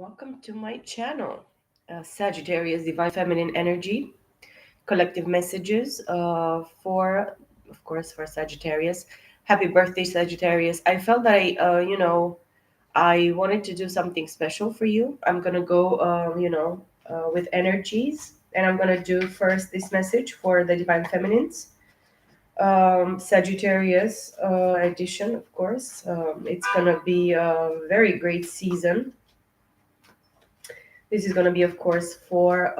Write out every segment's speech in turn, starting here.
Welcome to my channel, Sagittarius Divine Feminine Energy, collective messages for, of course, for Sagittarius. Happy birthday, Sagittarius. I felt that I wanted to do something special for you. I'm going to go, with energies, and I'm going to do first this message for the Divine Feminines. Sagittarius edition, of course. It's going to be a very great season. This is going to be, of course, for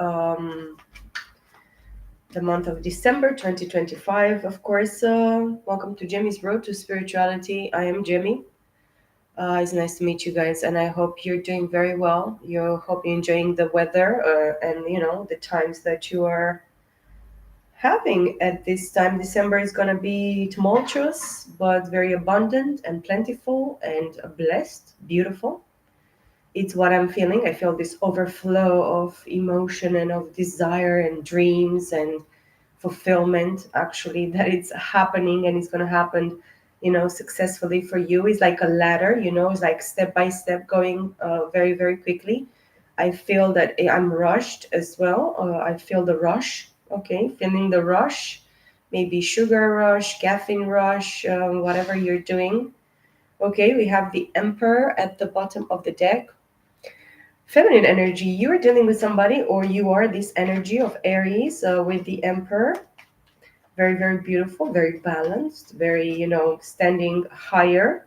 the month of December 2025. Of course, welcome to Jimmy's Road to Spirituality. I am Jimmy. It's nice to meet you guys, and I hope you're doing very well. You hope you're enjoying the weather and the times that you are having at this time. December is going to be tumultuous, but very abundant and plentiful and blessed, beautiful. It's what I'm feeling. I feel this overflow of emotion and of desire and dreams and fulfillment, actually, that it's happening and it's going to happen, successfully for you. It's like a ladder, it's like step by step going very, very quickly. I feel that I'm rushed as well. I feel the rush, okay, feeling the rush, maybe sugar rush, caffeine rush, whatever you're doing. Okay, we have the Emperor at the bottom of the deck. Feminine energy, you are dealing with somebody, or you are this energy of Aries with the Emperor. Very, very beautiful, very balanced, very, standing higher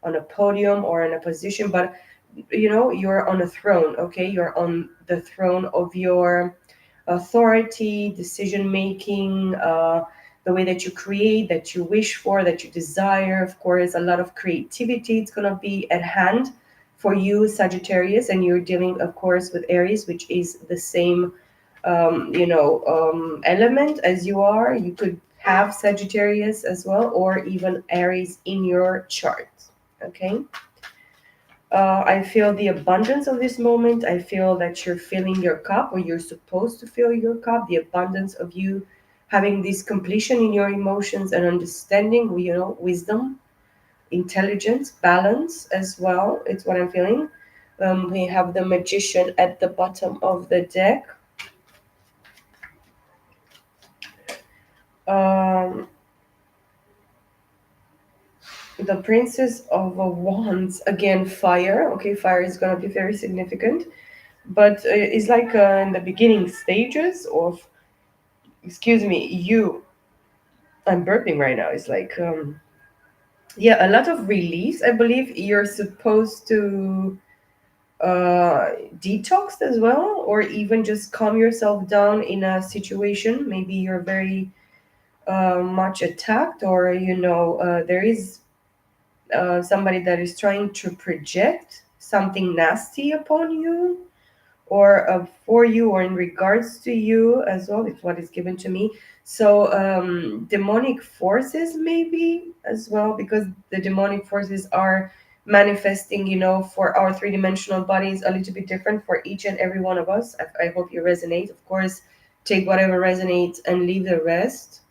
on a podium or in a position, but you're on a throne, okay? You're on the throne of your authority, decision making, the way that you create, that you wish for, that you desire. Of course, a lot of creativity. It's going to be at hand for you, Sagittarius, and you're dealing, of course, with Aries, which is the same, element as you are. You could have Sagittarius as well, or even Aries in your chart. Okay. I feel the abundance of this moment. I feel that you're filling your cup, or you're supposed to fill your cup. The abundance of you having this completion in your emotions and understanding, wisdom, intelligence, balance as well. It's what I'm feeling. We have the Magician at the bottom of the deck. Um, the Princess of Wands, again, fire. Okay, fire is going to be very significant, but it's like in the beginning stages of, excuse me, I'm burping right now. It's like, yeah, a lot of release. I believe you're supposed to detox as well, or even just calm yourself down in a situation. Maybe you're very much attacked, or there is somebody that is trying to project something nasty upon you, or for you, or in regards to you as well. It's what is given to me. So demonic forces maybe as well, because the demonic forces are manifesting, for our three-dimensional bodies a little bit different for each and every one of us. I hope you resonate. Of course, take whatever resonates and leave the rest.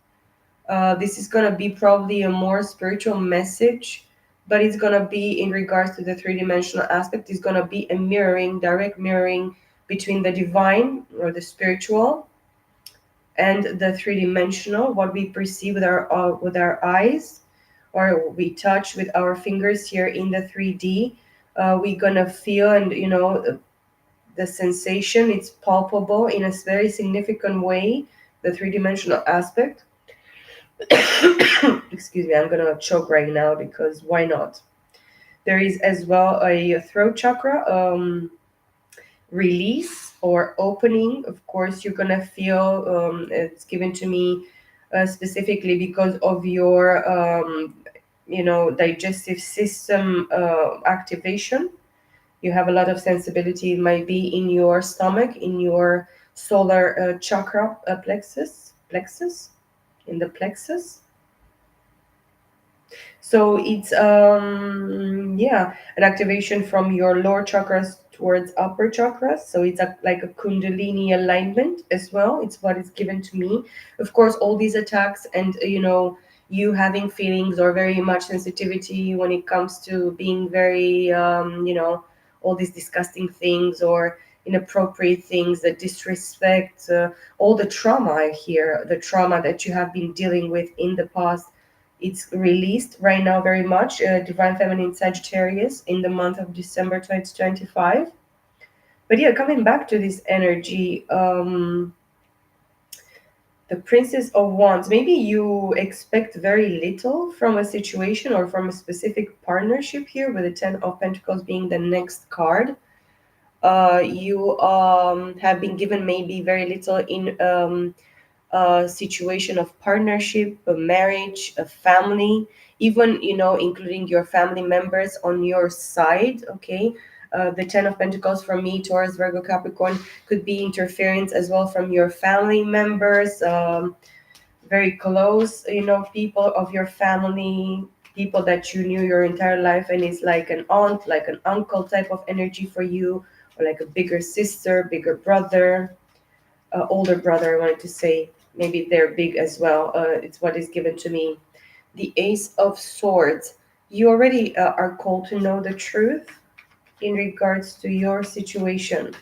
This is going to be probably a more spiritual message, but it's going to be in regards to the three-dimensional aspect. It's going to be a mirroring, direct mirroring between the divine or the spiritual and the three-dimensional, what we perceive with our eyes, or we touch with our fingers here in the 3D. We're going to feel, and the sensation, it's palpable in a very significant way, the three-dimensional aspect. Excuse me, I'm gonna choke right now, because why not? There is as well a throat chakra release or opening. Of course, you're gonna feel, it's given to me specifically because of your digestive system activation. You have a lot of sensibility. It might be in your stomach, in your solar chakra plexus, in the plexus. So it's yeah, an activation from your lower chakras towards upper chakras. So it's like a kundalini alignment as well. It's what is given to me. Of course, all these attacks, and you having feelings or very much sensitivity when it comes to being very all these disgusting things or inappropriate things, the disrespect, all the trauma I hear, the trauma that you have been dealing with in the past. It's released right now very much. Divine Feminine Sagittarius in the month of December 2025. But yeah, coming back to this energy, the Princess of Wands. Maybe you expect very little from a situation or from a specific partnership here, with the Ten of Pentacles being the next card. You have been given maybe very little in a situation of partnership, a marriage, a family, even, including your family members on your side. Okay. The Ten of Pentacles for me, Taurus, Virgo, Capricorn, could be interference as well from your family members, very close, people of your family, people that you knew your entire life, and it's like an aunt, like an uncle type of energy for you, or like a bigger sister, bigger brother, older brother, I wanted to say. Maybe they're big as well. It's what is given to me. The Ace of Swords. You already are called to know the truth in regards to your situation.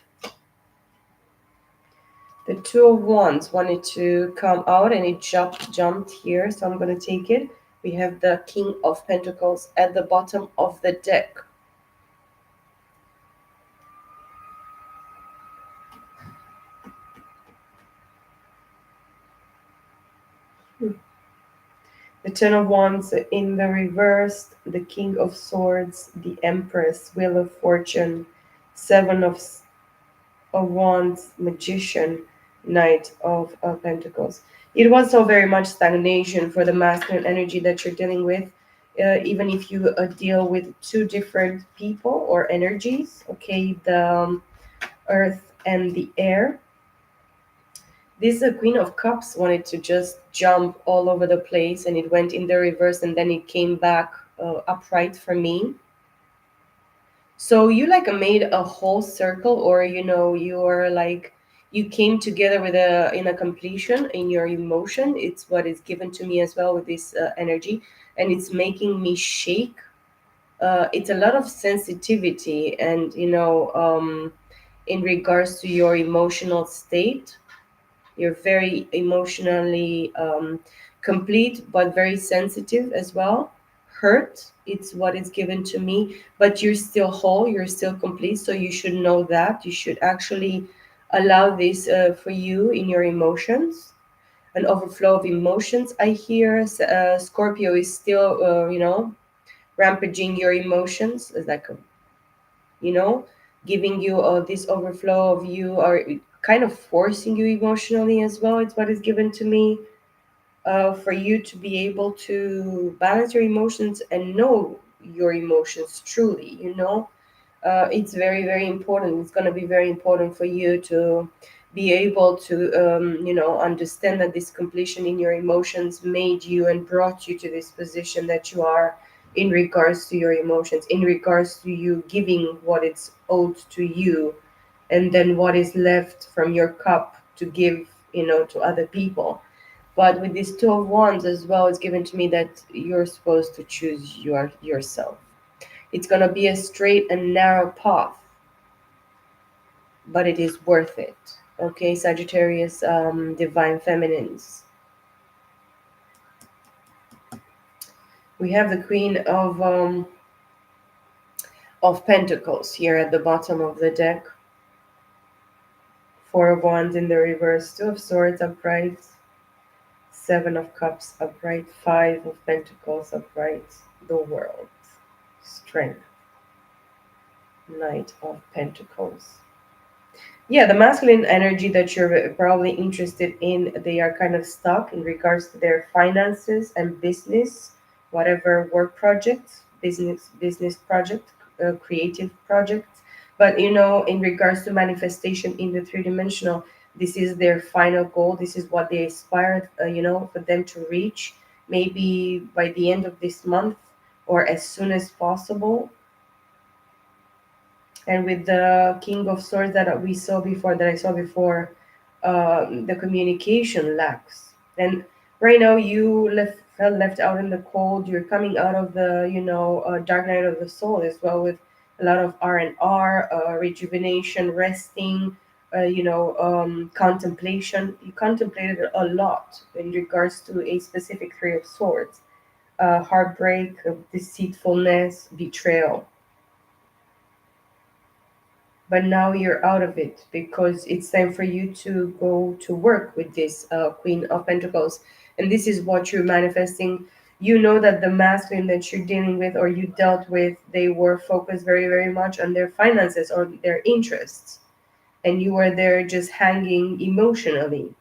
The Two of Wands wanted to come out and it jumped here, so I'm going to take it. We have the King of Pentacles at the bottom of the deck. The Ten of Wands in the reverse, the King of Swords, the Empress, Wheel of Fortune, Seven of Wands, Magician, Knight of Pentacles. It was so very much stagnation for the masculine energy that you're dealing with. Even if you deal with two different people or energies, okay, the earth and the air. This Queen of Cups wanted to just jump all over the place, and it went in the reverse and then it came back upright for me. So you like made a whole circle, or you're like you came together with a in a completion in your emotion. It's what is given to me as well with this energy, and it's making me shake. It's a lot of sensitivity, and in regards to your emotional state. You're very emotionally complete, but very sensitive as well. Hurt, it's what is given to me, but you're still whole, you're still complete. So you should know that. You should actually allow this for you in your emotions. An overflow of emotions, I hear. Scorpio is still, rampaging your emotions. It's like you know, giving you this overflow of you, or kind of forcing you emotionally as well. It's what is given to me, for you to be able to balance your emotions and know your emotions truly. It's very, very important. It's going to be very important for you to be able to, understand that this completion in your emotions made you and brought you to this position that you are, in regards to your emotions, in regards to you giving what it's owed to you, and then what is left from your cup to give, to other people. But with this Two of Wands as well, it's given to me that you're supposed to choose yourself. It's going to be a straight and narrow path, but it is worth it. Okay, Sagittarius, divine feminines. We have the Queen of Pentacles here at the bottom of the deck. Four of Wands in the reverse, Two of Swords upright, Seven of Cups upright, Five of Pentacles upright, the World, Strength, Knight of Pentacles. Yeah, the masculine energy that you're probably interested in, they are kind of stuck in regards to their finances and business, whatever work project, business project, creative project. But in regards to manifestation in the three-dimensional, this is their final goal. This is what they aspire, for them to reach, maybe by the end of this month or as soon as possible. And with the King of Swords that I saw before, the communication lacks. And right now you felt left out in the cold. You're coming out of the dark night of the soul as well, with a lot of R&R, rejuvenation, resting, contemplation. You contemplated a lot in regards to a specific Three of Swords, heartbreak, deceitfulness, betrayal. But now you're out of it because it's time for you to go to work with this Queen of Pentacles. And this is what you're manifesting. You know that the masculine that you're dealing with or you dealt with, they were focused very, very much on their finances or their interests. And you were there just hanging emotionally.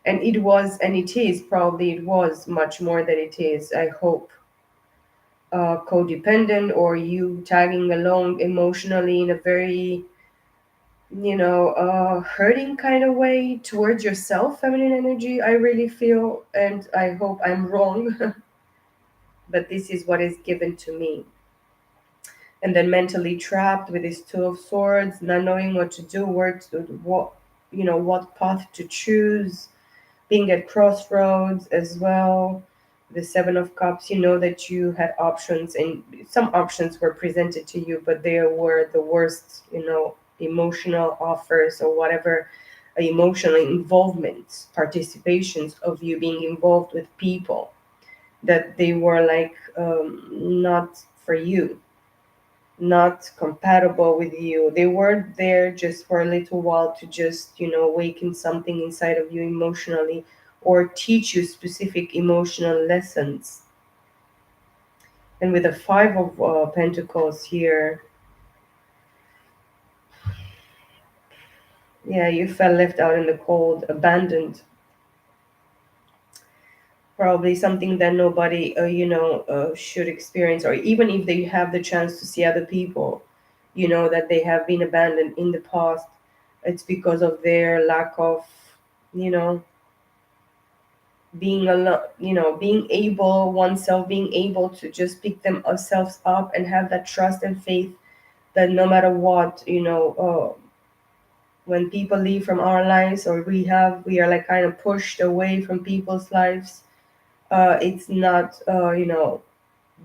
And it was, and it is, probably it was much more than it is, I hope, codependent, or you tagging along emotionally in a very hurting kind of way towards yourself, feminine energy, I really feel, and I hope I'm wrong, but this is what is given to me. And then mentally trapped with this Two of Swords, not knowing what to do, where to, what path to choose, being at crossroads as well. The Seven of Cups, you know that you had options, and some options were presented to you, but they were the worst, emotional offers or whatever, emotional involvements, participations of you being involved with people that they were like not for you, not compatible with you. They weren't there just for a little while to just, awaken something inside of you emotionally or teach you specific emotional lessons. And with the Five of Pentacles here, yeah, you felt left out in the cold, abandoned. Probably something that nobody, should experience, or even if they have the chance to see other people, that they have been abandoned in the past. It's because of their lack of, you know, being being able oneself, being able to just pick themselves up and have that trust and faith that no matter what, when people leave from our lives, or we are like kind of pushed away from people's lives, it's not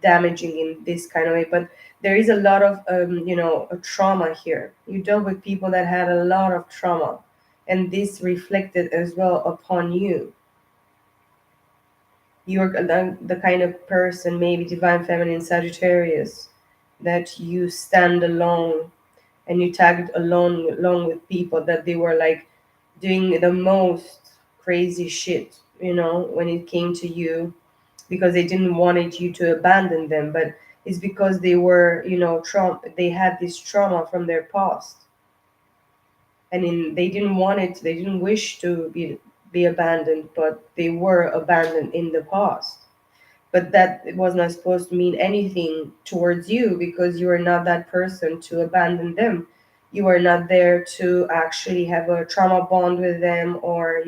damaging in this kind of way. But there is a lot of a trauma here. You dealt with people that had a lot of trauma, and this reflected as well upon you. You're the kind of person, maybe divine feminine Sagittarius, that you stand alone, and you tagged along with people that they were like doing the most crazy shit, when it came to you, because they didn't wanted you to abandon them, but it's because they were, they had this trauma from their past, and they didn't want it, they didn't wish to be abandoned, but they were abandoned in the past. But that was not supposed to mean anything towards you, because you are not that person to abandon them. You are not there to actually have a trauma bond with them, or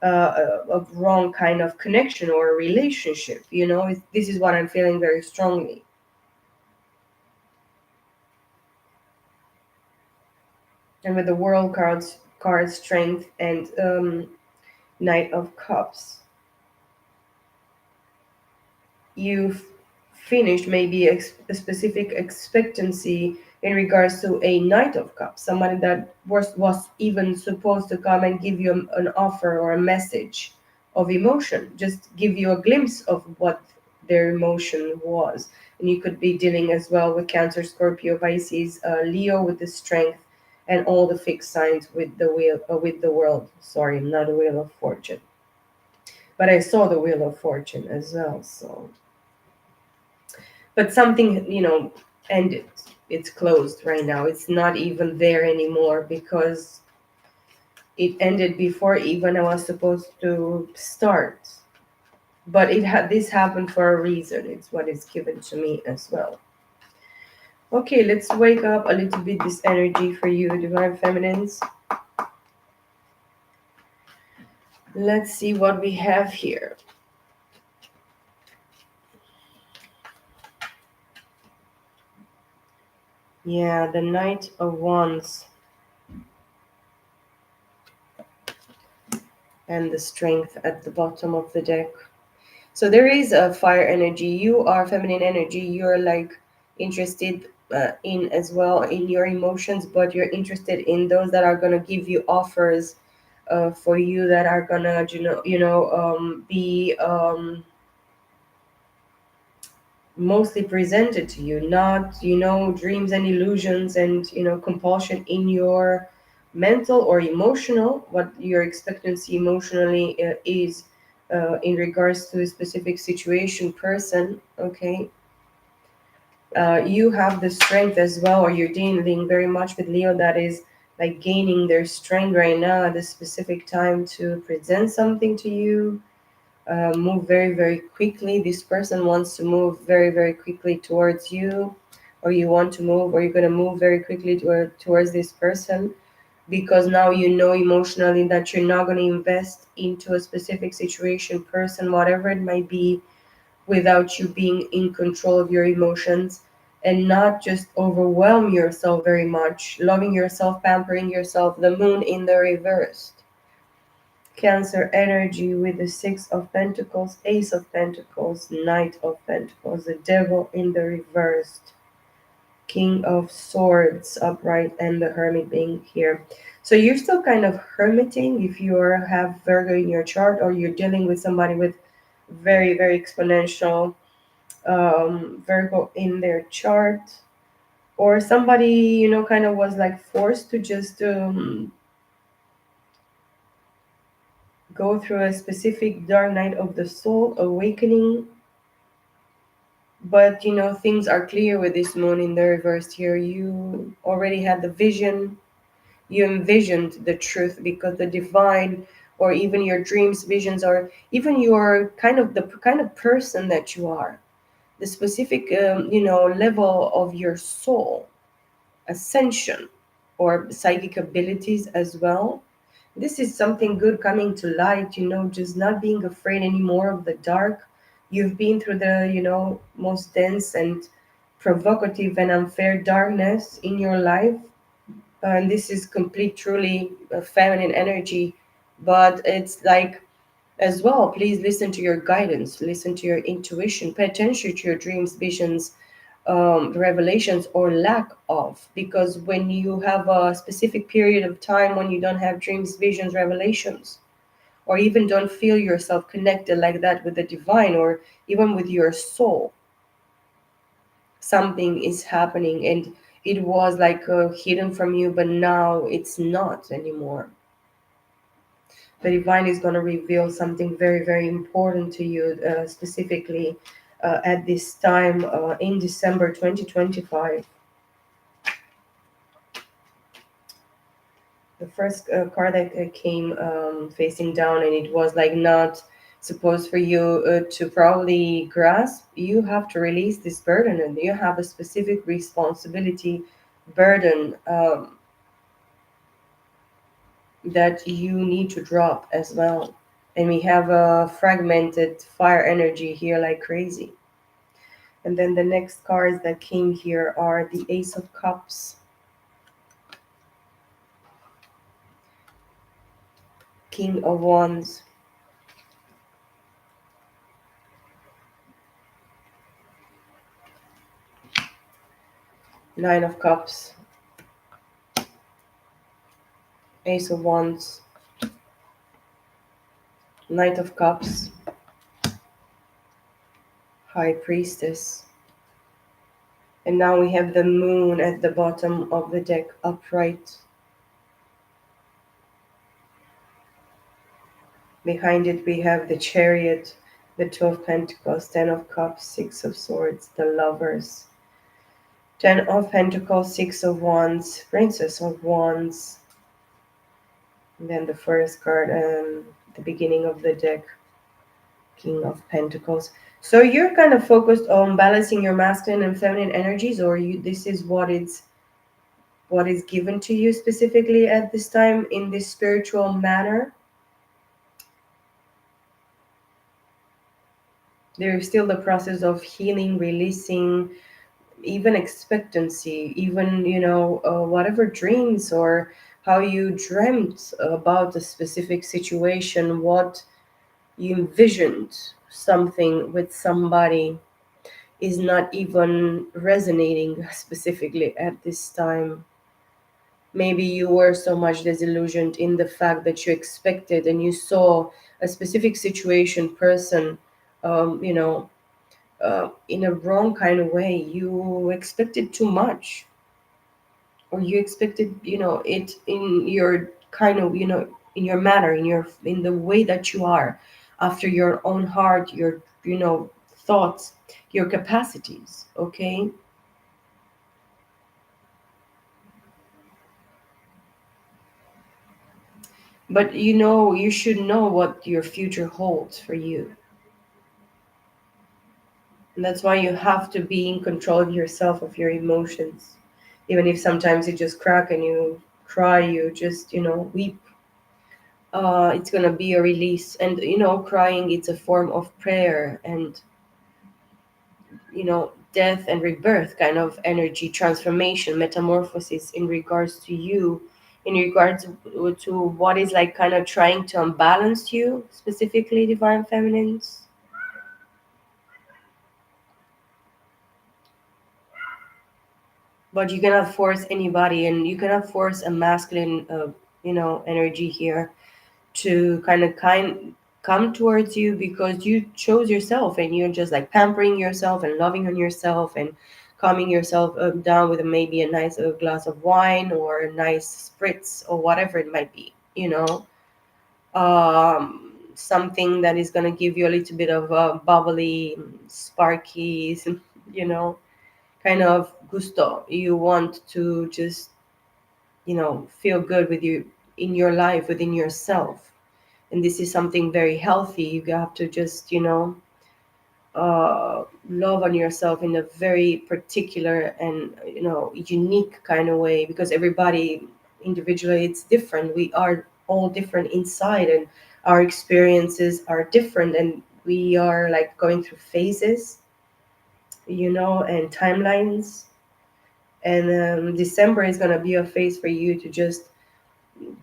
a wrong kind of connection or a relationship. This is what I'm feeling very strongly. And with the world card strength, and Knight of Cups, you've finished maybe a specific expectancy in regards to a Knight of Cups, somebody that was even supposed to come and give you an offer or a message of emotion, just give you a glimpse of what their emotion was. And you could be dealing as well with Cancer, Scorpio, Pisces, Leo with the strength, and all the fixed signs with the wheel, with the world. Sorry, not the Wheel of Fortune, but I saw the Wheel of Fortune as well. So, but something, ended. It's closed right now. It's not even there anymore, because it ended before even I was supposed to start. But this happened for a reason. It's what is given to me as well. Okay, let's wake up a little bit this energy for you, divine feminines. Let's see what we have here. Yeah, the Knight of Wands and the Strength at the bottom of the deck. So there is a fire energy. You are feminine energy. You're like interested in as well in your emotions, but you're interested in those that are gonna give you offers for you, that are gonna be mostly presented to you, not dreams and illusions and compulsion in your mental or emotional, what your expectancy emotionally is in regards to a specific situation, person. Okay. You have the strength as well, or you're dealing very much with Leo that is like gaining their strength right now at this specific time to present something to you, move very, very quickly. This person wants to move very, very quickly towards you, or you want to move, or you're going to move very quickly towards this person, because now you know emotionally that you're not going to invest into a specific situation, person, whatever it might be, without you being in control of your emotions and not just overwhelm yourself very much, loving yourself, pampering yourself. The moon in the reversed. Cancer energy with the Six of Pentacles, Ace of Pentacles, Knight of Pentacles, the Devil in the reversed, King of Swords upright, and the Hermit being here. So you're still kind of hermiting if you have Virgo in your chart, or you're dealing with somebody with very, very exponential Virgo in their chart, or somebody kind of was like forced to just go through a specific dark night of the soul awakening. But things are clear with this moon in the reverse here. You already had the vision, you envisioned the truth, because the divine, or even your dreams, visions, or even your kind of the kind of person that you are, the specific level of your soul ascension or psychic abilities as well. This is something good coming to light, just not being afraid anymore of the dark. You've been through the, most dense and provocative and unfair darkness in your life. And this is complete, truly feminine energy. But it's like, as well, please listen to your guidance, listen to your intuition, pay attention to your dreams, visions, revelations, or lack of. Because when you have a specific period of time when you don't have dreams, visions, revelations, or even don't feel yourself connected like that with the divine, or even with your soul, something is happening, and it was like hidden from you, but now it's not anymore. The divine is going to reveal something very, very important to you, specifically at this time in December 2025. The first card that came facing down, and it was like not supposed for you to probably grasp. You have to release this burden, and you have a specific responsibility, burden, that you need to drop as well. And we have a fragmented fire energy here like crazy. And then the next cards that came here are the Ace of Cups, King of Wands, Nine of Cups, Ace of Wands, Knight of Cups, High Priestess. And now we have the Moon at the bottom of the deck upright. Behind it we have the Chariot, the Two of Pentacles, Ten of Cups, Six of Swords, the Lovers, Ten of Pentacles, Six of Wands, Princess of Wands. And then the first card, the beginning of the deck, King of Pentacles. So you're kind of focused on balancing your masculine and feminine energies, or this is what is given to you specifically at this time in this spiritual manner. There is still the process of healing, releasing, even expectancy, even whatever dreams, or how you dreamt about a specific situation, what you envisioned something with somebody. is not even resonating specifically at this time. Maybe you were so much disillusioned in the fact that you expected and you saw a specific situation, person, you know, in a wrong kind of way. You expected too much, or you expected, it in your kind of, in your manner, in the way that you are, after your own heart, your, thoughts, your capacities. Okay, but you should know what your future holds for you. And that's why you have to be in control of yourself, of your emotions. Even if sometimes you just crack and you cry, you just, weep. It's gonna be a release. And crying, it's a form of prayer and, death and rebirth kind of energy, transformation, metamorphosis in regards to you, in regards to what is like kind of trying to unbalance you, specifically divine feminines. But you cannot force anybody, and you cannot force a masculine energy here to kind come towards you, because you chose yourself and you're just like pampering yourself and loving on yourself and calming yourself down with maybe a nice glass of wine or a nice spritz or whatever it might be, something that is going to give you a little bit of bubbly, sparky, you know kind of gusto. You want to just, feel good with you, in your life, within yourself. And this is something very healthy. You have to just, love on yourself in a very particular and, unique kind of way, because everybody individually, it's different. We are all different inside, and our experiences are different, and we are like going through phases, and timelines. And December is going to be a phase for you to just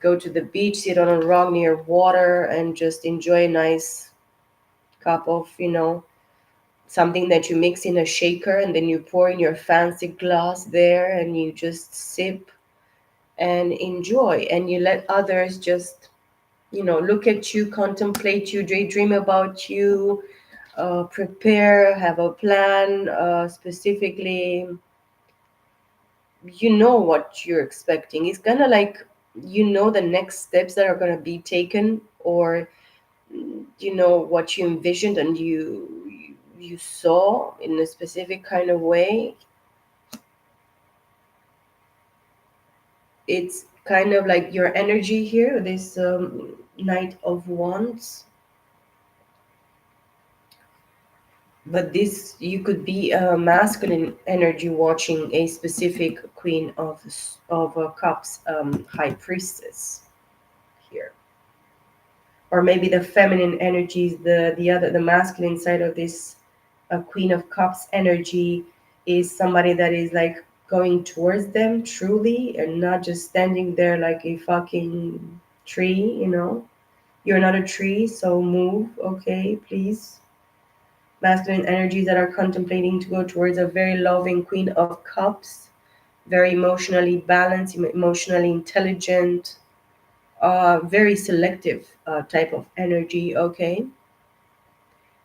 go to the beach, sit on a rock near water, and just enjoy a nice cup of, something that you mix in a shaker, and then you pour in your fancy glass there, and you just sip and enjoy. And you let others just, look at you, contemplate you, daydream about you, prepare, have a plan, specifically. You know what you're expecting. It's kind of like, the next steps that are going to be taken, or what you envisioned and you saw in a specific kind of way. It's kind of like your energy here, this Knight of Wands. But this, you could be a masculine energy watching a specific Queen of Cups, High Priestess here. Or maybe the feminine energies, the masculine side of this Queen of Cups energy is somebody that is like going towards them truly, and not just standing there like a fucking tree. You're not a tree, so move, okay, please. Masculine energies that are contemplating to go towards a very loving Queen of Cups, very emotionally balanced, emotionally intelligent, very selective type of energy, okay?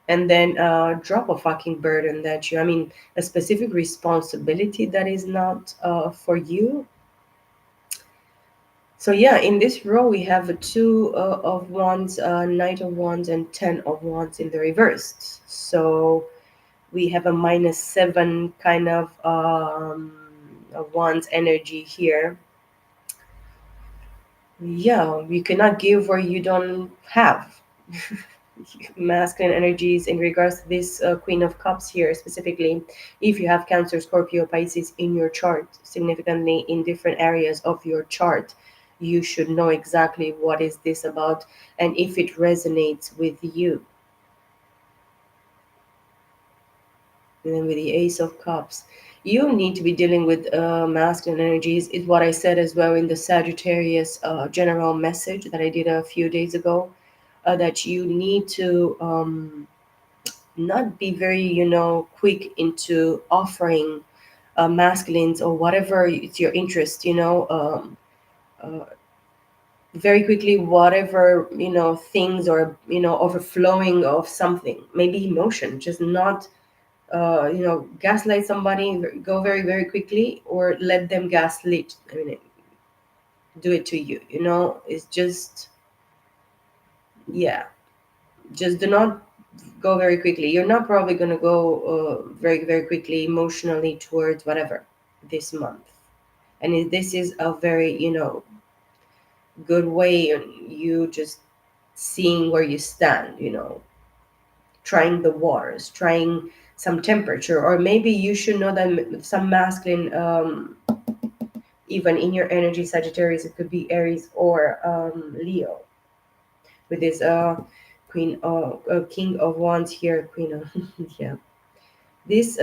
And then drop a fucking burden that you, I mean, a specific responsibility that is not for you. So yeah, in this row we have a two of wands, knight of wands, and 10 of wands in the reversed. So we have a -7 kind of wands energy here. Yeah, you cannot give where you don't have. Masculine energies in regards to this Queen of Cups here, specifically if you have Cancer, Scorpio, Pisces in your chart, significantly in different areas of your chart, you should know exactly what is this about and if it resonates with you. And then with the Ace of Cups, you need to be dealing with masculine energies. Is what I said as well in the Sagittarius general message that I did a few days ago, that you need to not be very, quick into offering masculines or whatever it's your interest, uh, very quickly, whatever, things, or, overflowing of something, maybe emotion, just not, gaslight somebody, go very, very quickly, or let them gaslight, do it to you, it's just, yeah, just do not go very quickly. You're not probably going to go very, very quickly emotionally towards whatever this month. And this is a very, good way on you just seeing where you stand, trying the waters, trying some temperature, or maybe you should know that some masculine, even in your energy, Sagittarius, it could be Aries or Leo, with this queen, king of wands here, queen of, yeah. This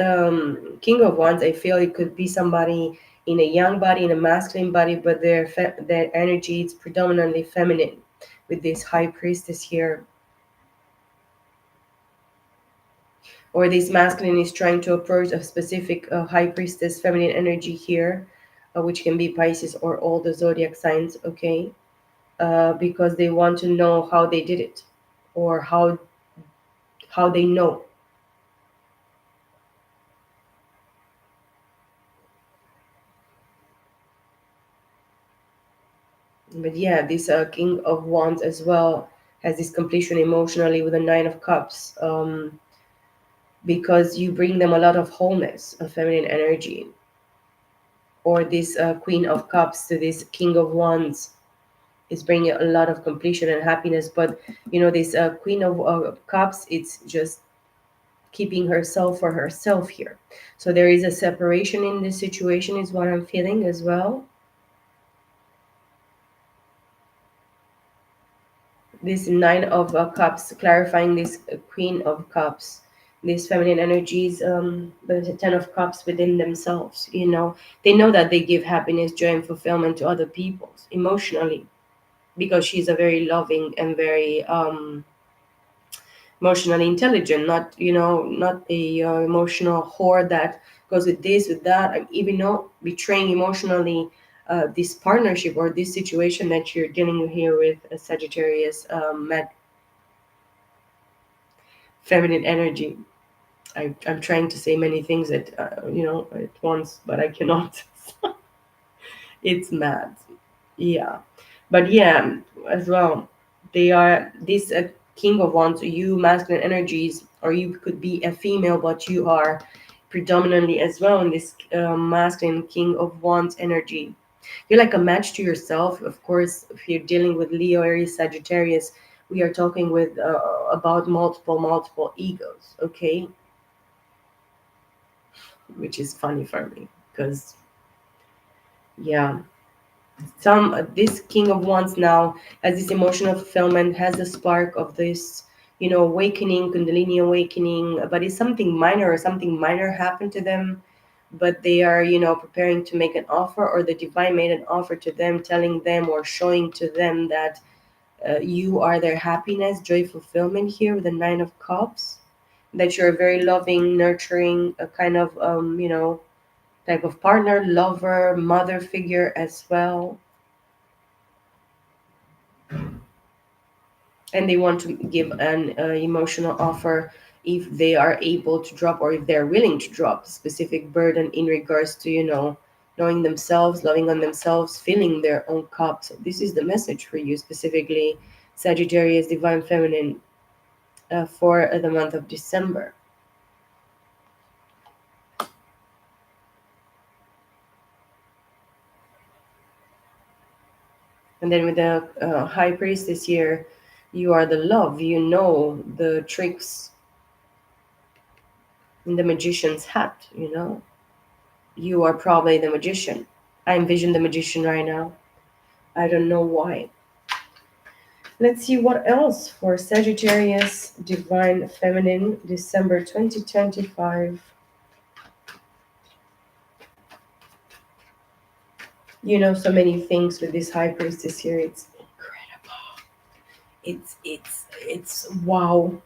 king of wands, I feel it could be somebody in a young body, in a masculine body, but their energy is predominantly feminine. With this high priestess here, or this masculine is trying to approach a specific high priestess feminine energy here, which can be Pisces or all the zodiac signs. Okay, because they want to know how they did it, or how they know. But yeah, this king of wands as well has this completion emotionally with the nine of cups, because you bring them a lot of wholeness, of feminine energy, or this queen of cups to this king of wands is bringing a lot of completion and happiness. But this queen of cups, it's just keeping herself for herself here. So there is a separation in this situation, is what I'm feeling as well. This nine of cups clarifying this queen of cups, these feminine energies, the ten of cups within themselves, they know that they give happiness, joy, and fulfillment to other people emotionally, because she's a very loving and very emotionally intelligent, not, not a emotional whore that goes with this, with that, and even not betraying emotionally this partnership or this situation that you're dealing with here with a Sagittarius, feminine energy. I'm trying to say many things at once, but I cannot. It's mad. Yeah, but yeah, as well, they are this king of wands. You masculine energies, or you could be a female, but you are predominantly as well in this masculine king of wands energy. You're like a match to yourself. Of course, if you're dealing with Leo, Aries, Sagittarius, we are talking with about multiple egos. Okay, which is funny for me because, yeah, some this king of wands now has this emotional fulfillment, has the spark of this, awakening, kundalini awakening, but it's something minor, or something minor happened to them, but they are, preparing to make an offer, or the divine made an offer to them, telling them or showing to them that you are their happiness, joy, fulfillment here with the nine of cups, that you're a very loving, nurturing, a kind of type of partner, lover, mother figure as well. And they want to give an emotional offer if they are able to drop, or if they're willing to drop specific burden in regards to, knowing themselves, loving on themselves, filling their own cup. So this is the message for you specifically, Sagittarius, divine feminine, for the month of December. And then with the high priest this year, you are the love, the tricks in the magician's hat, you are probably the magician. I envision the magician right now. I don't know why. Let's see what else for Sagittarius, divine feminine, December 2025. So many things with this high priestess here. It's incredible. It's wow.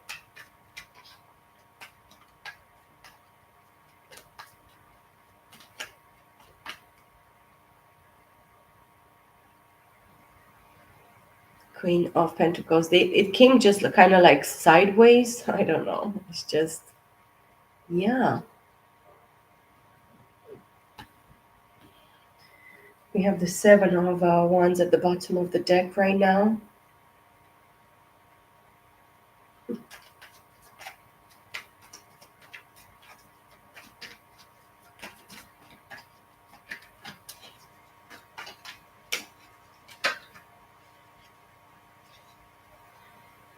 Queen of Pentacles. It came just kind of like sideways. I don't know. It's just, yeah. We have the Seven of Wands at the bottom of the deck right now.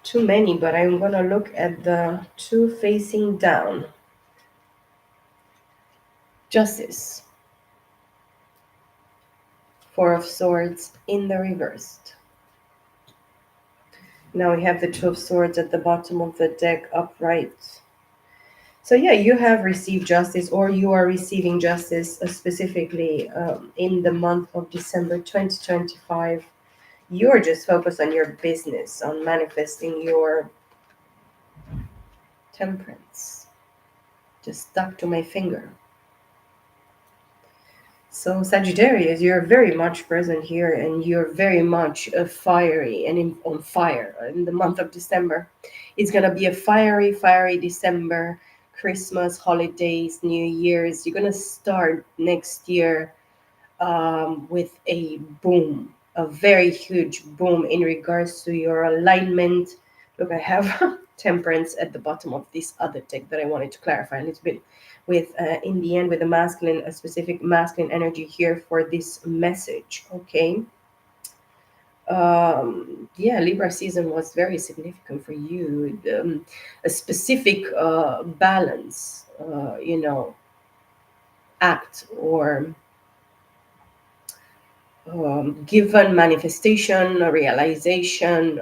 Too many, but I'm going to look at the two facing down. Justice. Four of Swords in the reversed. Now we have the Two of Swords at the bottom of the deck upright. So yeah, you have received justice, or you are receiving justice specifically in the month of December 2025. You're just focused on your business, on manifesting your temperance. Just stuck to my finger. So Sagittarius, you're very much present here, and you're very much fiery and on fire in the month of December. It's gonna be a fiery, fiery December. Christmas, holidays, New Year's. You're gonna start next year with a boom, a very huge boom in regards to your alignment. Look, I have temperance at the bottom of this other deck that I wanted to clarify a little bit with, in the end, with a masculine, a specific masculine energy here for this message. Okay. Yeah, Libra season was very significant for you. A specific balance, act or given manifestation, a realization,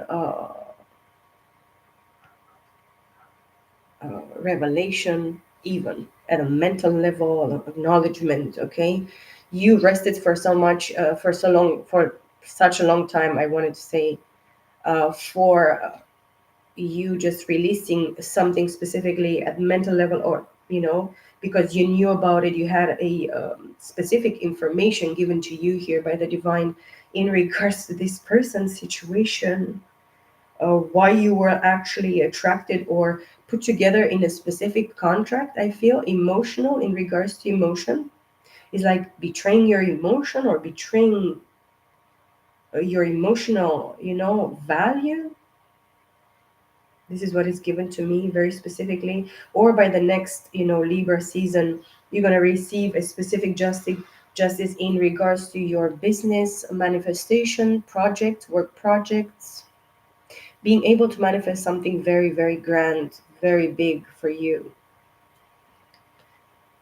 revelation, even at a mental level of acknowledgement. Okay, you rested for so much, for so long, for such a long time. I wanted to say, for you just releasing something specifically at mental level, or because you knew about it, you had a specific information given to you here by the divine in regards to this person's situation, why you were actually attracted or put together in a specific contract. I feel emotional in regards to emotion is like betraying your emotion or betraying your emotional value. This is what is given to me very specifically. Or by the next Libra season, you're going to receive a specific justice in regards to your business manifestation project, work projects, being able to manifest something very, very grand, very big for you.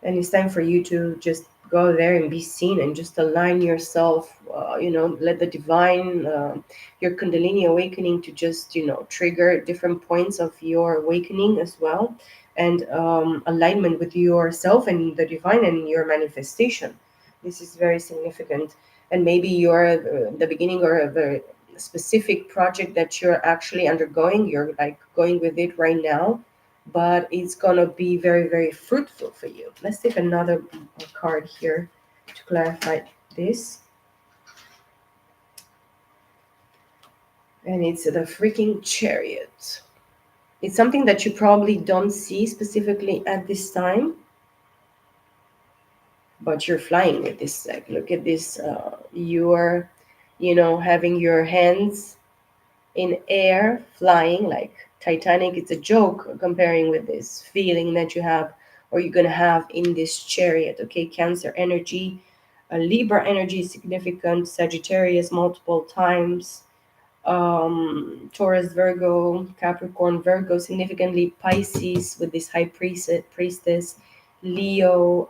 And it's time for you to just go there and be seen and just align yourself, let the divine, your kundalini awakening to just trigger different points of your awakening as well, and alignment with yourself and the divine and your manifestation. This is very significant. And maybe you're the beginning or the specific project that you're actually undergoing, you're like going with it right now, but it's gonna be very, very fruitful for you. Let's take another card here to clarify this. And it's the freaking Chariot. It's something that you probably don't see specifically at this time, but you're flying with this deck. Look at this. You're, having your hands in air, flying like Titanic. It's a joke comparing with this feeling that you have or you're going to have in this Chariot. Okay, Cancer energy, Libra energy significant, Sagittarius multiple times, Taurus, Virgo, Capricorn, Virgo significantly, Pisces with this high priestess, Leo,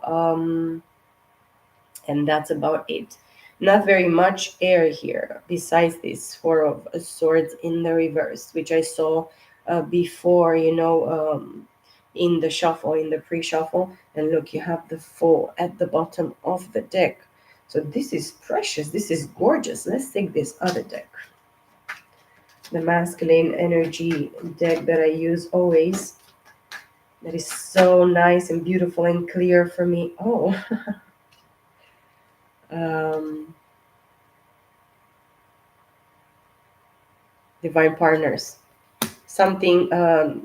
and that's about it. Not very much air here, besides this Four of Swords in the reverse, which I saw before, in the shuffle, in the pre-shuffle. And look, you have the Four at the bottom of the deck. So this is precious. This is gorgeous. Let's take this other deck. The masculine energy deck that I use always. That is so nice and beautiful and clear for me. Oh. um divine partners, something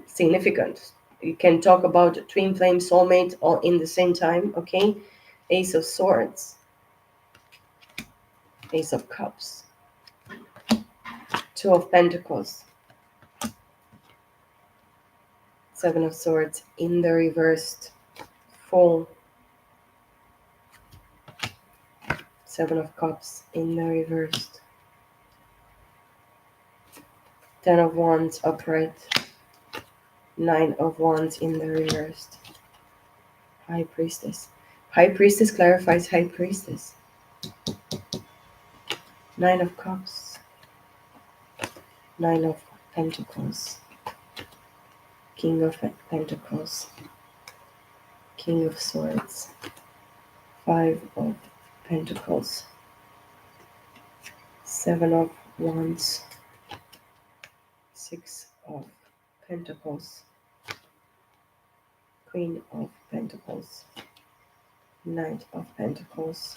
significant. You can talk about twin flame, soulmate, all in the same time. Okay, Ace of Swords, Ace of Cups, Two of Pentacles, Seven of Swords in the reversed, full, Seven of Cups in the reversed, Ten of Wands upright, Nine of Wands in the reversed, High Priestess. High Priestess clarifies High Priestess. Nine of Cups, Nine of Pentacles, King of Pentacles, King of Swords, Five of Pentacles, Seven of Wands, Six of Pentacles, Queen of Pentacles, Knight of Pentacles,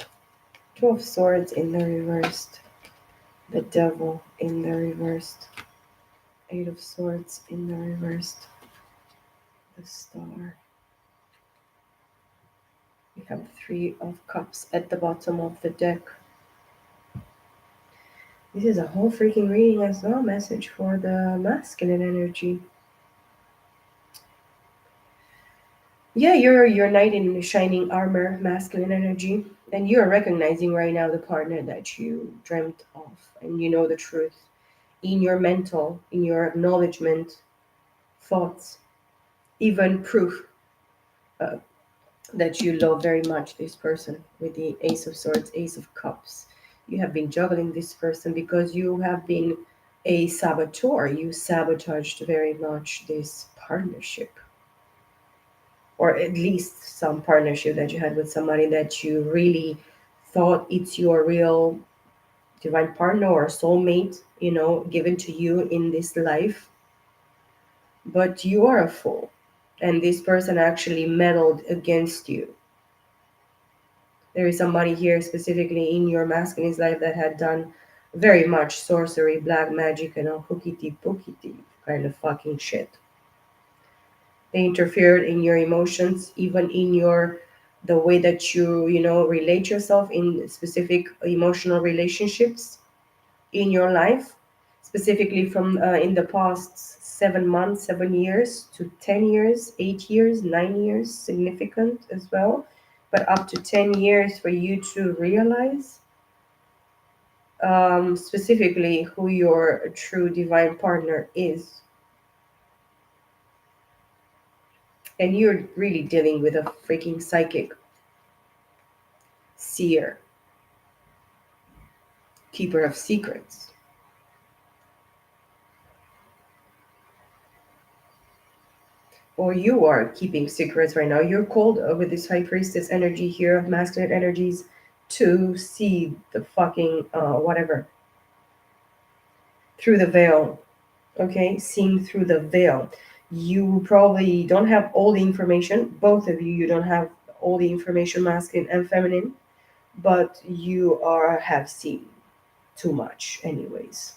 Two of Swords in the reversed, the Devil in the reversed, Eight of Swords in the reversed, the Star. We have Three of Cups at the bottom of the deck. This is a whole freaking reading as well, message for the masculine energy. Yeah, you're knight in shining armor, masculine energy, and you're recognizing right now the partner that you dreamt of, and you know the truth in your mental, in your acknowledgement, thoughts, even proof uh, that you love very much this person with the Ace of Swords, Ace of Cups. You have been juggling this person because you have been a saboteur. You sabotaged very much this partnership, or at least some partnership that you had with somebody that you really thought it's your real divine partner or soulmate, given to you in this life. But you are a fool, and this person actually meddled against you. There is somebody here specifically in your masculine's life that had done very much sorcery, black magic, and all hookity pookity kind of fucking shit. They interfered in your emotions, even in your the way that you relate yourself in specific emotional relationships in your life, specifically from in the past 7 months, 7 years to 10 years, 8 years, 9 years, significant as well, but up to 10 years for you to realize specifically who your true divine partner is. And you're really dealing with a freaking psychic, seer, keeper of secrets. Or you are keeping secrets right now. You're called with this high priestess energy here of masculine energies to see the fucking whatever through the veil. Okay, seeing through the veil. You probably don't have all the information. Both of you, you don't have all the information, masculine and feminine, but you are have seen too much, anyways.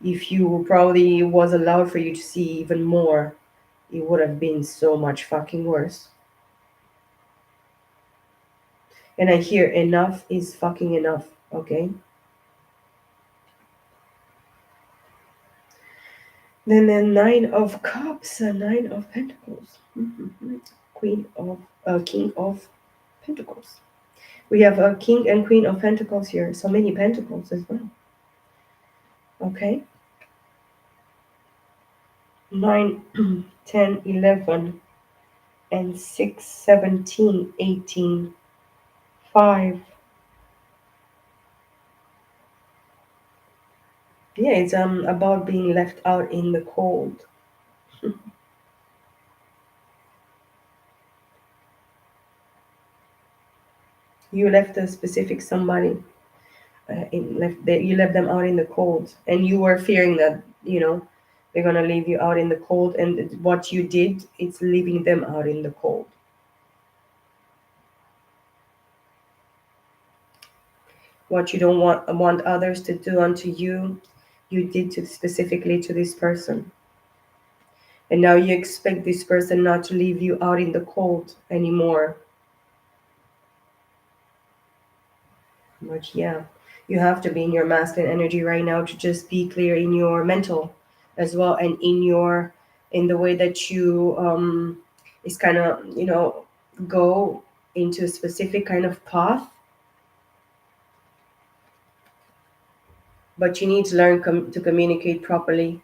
If you probably was allowed for you to see even more, it would have been so much fucking worse. And I hear enough is fucking enough, okay? Then the Nine of Cups, Nine of Pentacles, Queen of, King of Pentacles. We have a King and Queen of Pentacles here, so many Pentacles as well, okay? 9, 10, 11, and 6, 17, 18, 5. Yeah, it's about being left out in the cold. You left a specific somebody you left them out in the cold, and you were fearing that they're gonna leave you out in the cold, and what you did, it's leaving them out in the cold. What you don't want others to do unto you, you did to specifically to this person, and now you expect this person not to leave you out in the cold anymore. But yeah, you have to be in your masculine energy right now to just be clear in your mental as well, and in the way that you is kind of, go into a specific kind of path. But you need to learn to communicate properly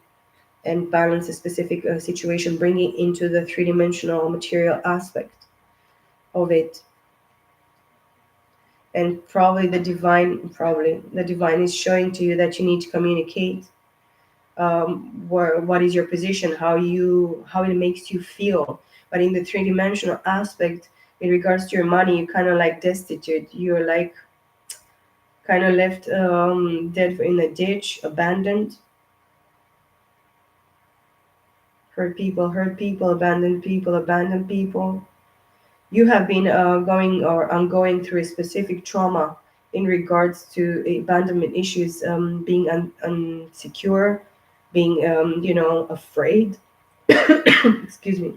and balance a specific situation, bring it into the three-dimensional material aspect of it. And probably the divine is showing to you that you need to communicate, what is your position, how it makes you feel. But in the three-dimensional aspect, in regards to your money, you're kind of like destitute. You're like kind of left dead in a ditch, abandoned. Hurt people, abandoned people. You have been going or ongoing through a specific trauma in regards to abandonment issues, being unsecure, being, afraid. Excuse me.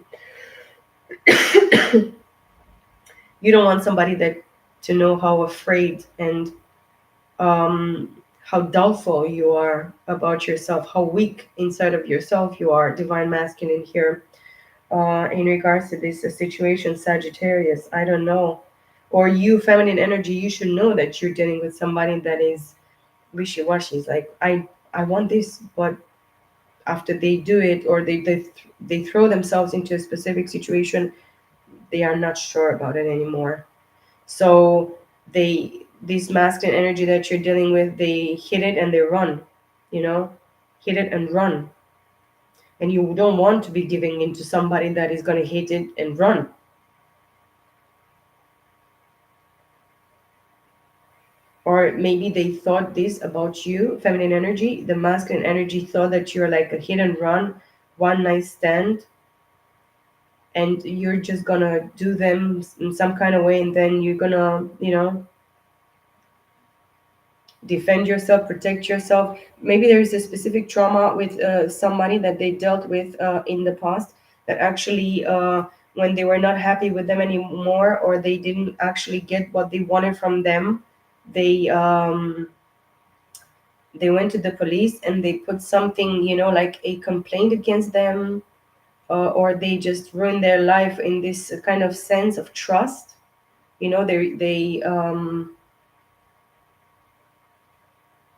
You don't want somebody that to know how afraid and how doubtful you are about yourself, how weak inside of yourself you are. Divine masculine here, in regards to this situation, Sagittarius. I don't know. Or you, feminine energy, you should know that you're dealing with somebody that is wishy-washy. It's like, I want this, but after they do it, or they throw themselves into a specific situation, they are not sure about it anymore. So this masculine energy that you're dealing with, they hit it and they run, you know, hit it and run. And you don't want to be giving into somebody that is going to hit it and run. Or maybe they thought this about you, feminine energy. The masculine energy thought that you're like a hit and run, one night stand, and you're just gonna do them in some kind of way, and then you're gonna, defend yourself, protect yourself. Maybe there is a specific trauma with somebody that they dealt with in the past, that actually, when they were not happy with them anymore, or they didn't actually get what they wanted from them, they they went to the police and they put something, like a complaint against them, or they just ruined their life in this kind of sense of trust. They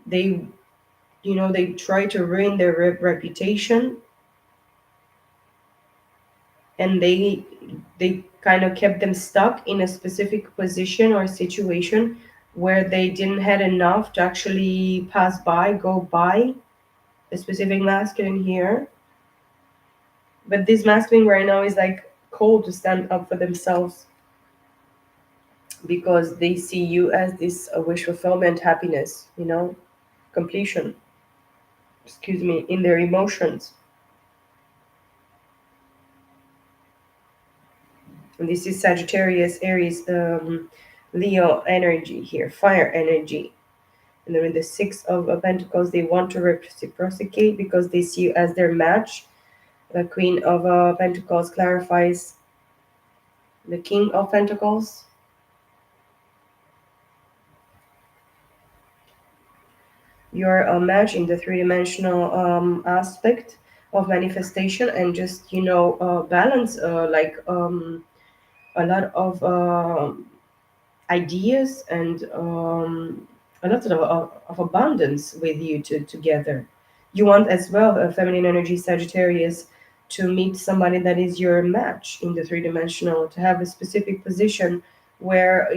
they try to ruin their reputation, and they kind of kept them stuck in a specific position or situation where they didn't had enough to actually go by a specific masculine here. But this masculine right now is like cold to stand up for themselves, because they see you as this wish fulfillment, happiness, completion, excuse me, in their emotions. And this is Sagittarius, Aries, Leo energy here, fire energy. And then with the Six of Pentacles, they want to reciprocate because they see you as their match. The Queen of Pentacles clarifies the King of Pentacles. You're a match in the three-dimensional aspect of manifestation, and just, balance, like, a lot of ideas, and a lot of abundance with you together. You want as well a feminine energy, Sagittarius, to meet somebody that is your match in the three-dimensional, to have a specific position where,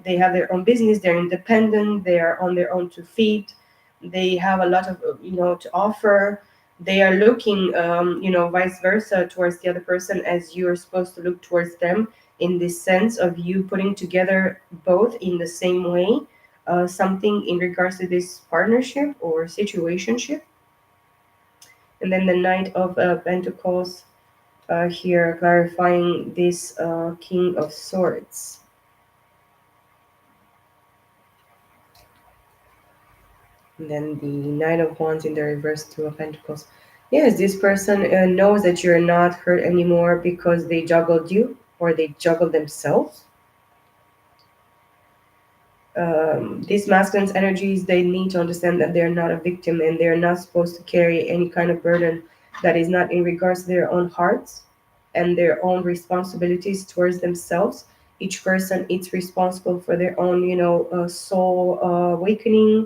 they have their own business, they're independent, they are on their own two feet, they have a lot of, to offer. They are looking, vice versa towards the other person, as you are supposed to look towards them, in this sense of you putting together both in the same way, something in regards to this partnership or situationship. And then the Knight of Pentacles, here clarifying this King of Swords. And then the Knight of Wands in the reverse, Two of Pentacles. Yes, this person knows that you're not hurt anymore because they juggled you or they juggled themselves. These masculine energies, they need to understand that they're not a victim and they're not supposed to carry any kind of burden that is not in regards to their own hearts and their own responsibilities towards themselves. Each person is responsible for their own, soul awakening,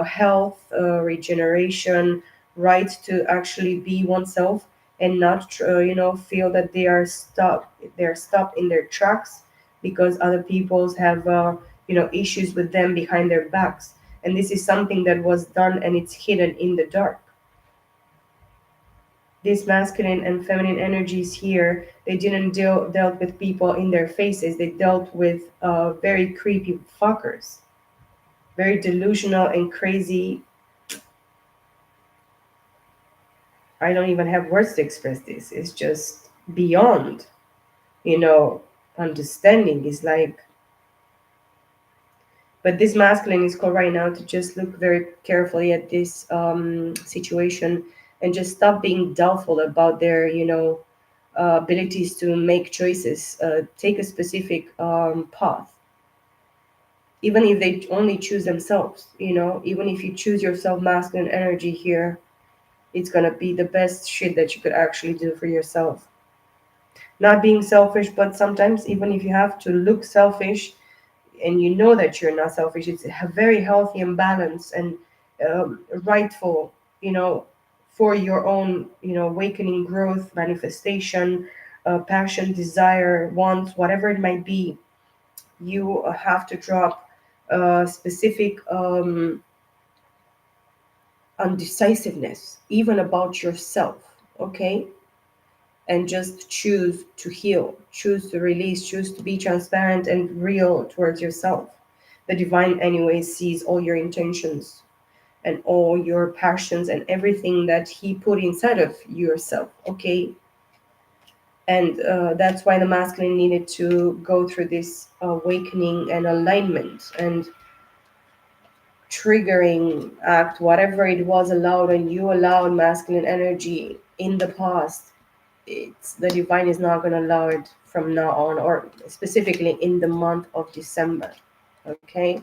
health, regeneration, right to actually be oneself and not, feel that they are stuck. They're stopped in their tracks because other people's have, issues with them behind their backs. And this is something that was done and it's hidden in the dark. These masculine and feminine energies here, they didn't dealt with people in their faces. They dealt with very creepy fuckers, very delusional and crazy. I don't even have words to express this. It's just beyond, you know, understanding. Is like, but this masculine is called right now to just look very carefully at this situation and just stop being doubtful about their, abilities to make choices, take a specific path, even if they only choose themselves. Even if you choose yourself, masculine energy here, it's gonna be the best shit that you could actually do for yourself. Not being selfish, but sometimes even if you have to look selfish and you know that you're not selfish, it's very healthy and balanced and rightful, for your own, awakening, growth, manifestation, passion, desire, want, whatever it might be. You have to drop specific undecisiveness, even about yourself, okay? And just choose to heal, choose to release, choose to be transparent and real towards yourself. The divine, anyway, sees all your intentions and all your passions and everything that he put inside of yourself, okay? And that's why the masculine needed to go through this awakening and alignment and triggering act, whatever it was allowed and you allowed masculine energy in the past. It's the divine is not going to allow it from now on, or specifically in the month of December, okay?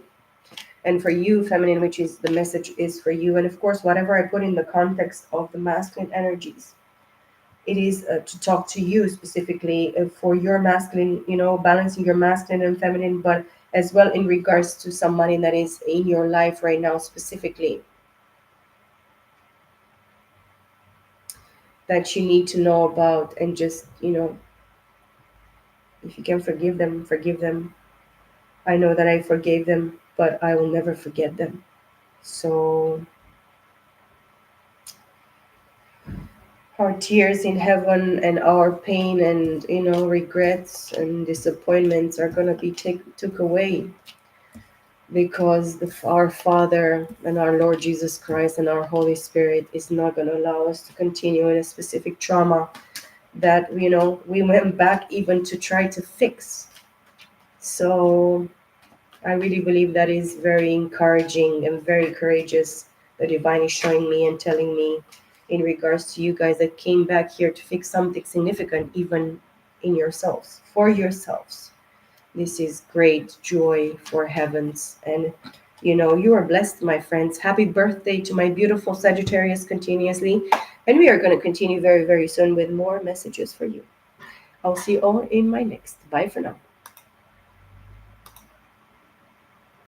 And for you, feminine, which is the message is for you, and of course whatever I put in the context of the masculine energies, it is to talk to you specifically for your masculine, balancing your masculine and feminine, but as well in regards to somebody that is in your life right now specifically, that you need to know about. And just, if you can forgive them, forgive them. I know that I forgave them, but I will never forget them. So our tears in heaven and our pain and, regrets and disappointments are gonna be took away, because our Father and our Lord Jesus Christ and our Holy Spirit is not going to allow us to continue in a specific trauma that, we went back even to try to fix. So I really believe that is very encouraging and very courageous. The divine is showing me and telling me in regards to you guys that came back here to fix something significant, even in yourselves, for yourselves. This is great joy for heavens. And you are blessed, my friends. Happy birthday to my beautiful Sagittarius continuously. And we are going to continue very, very soon with more messages for you. I'll see you all in my next. Bye for now.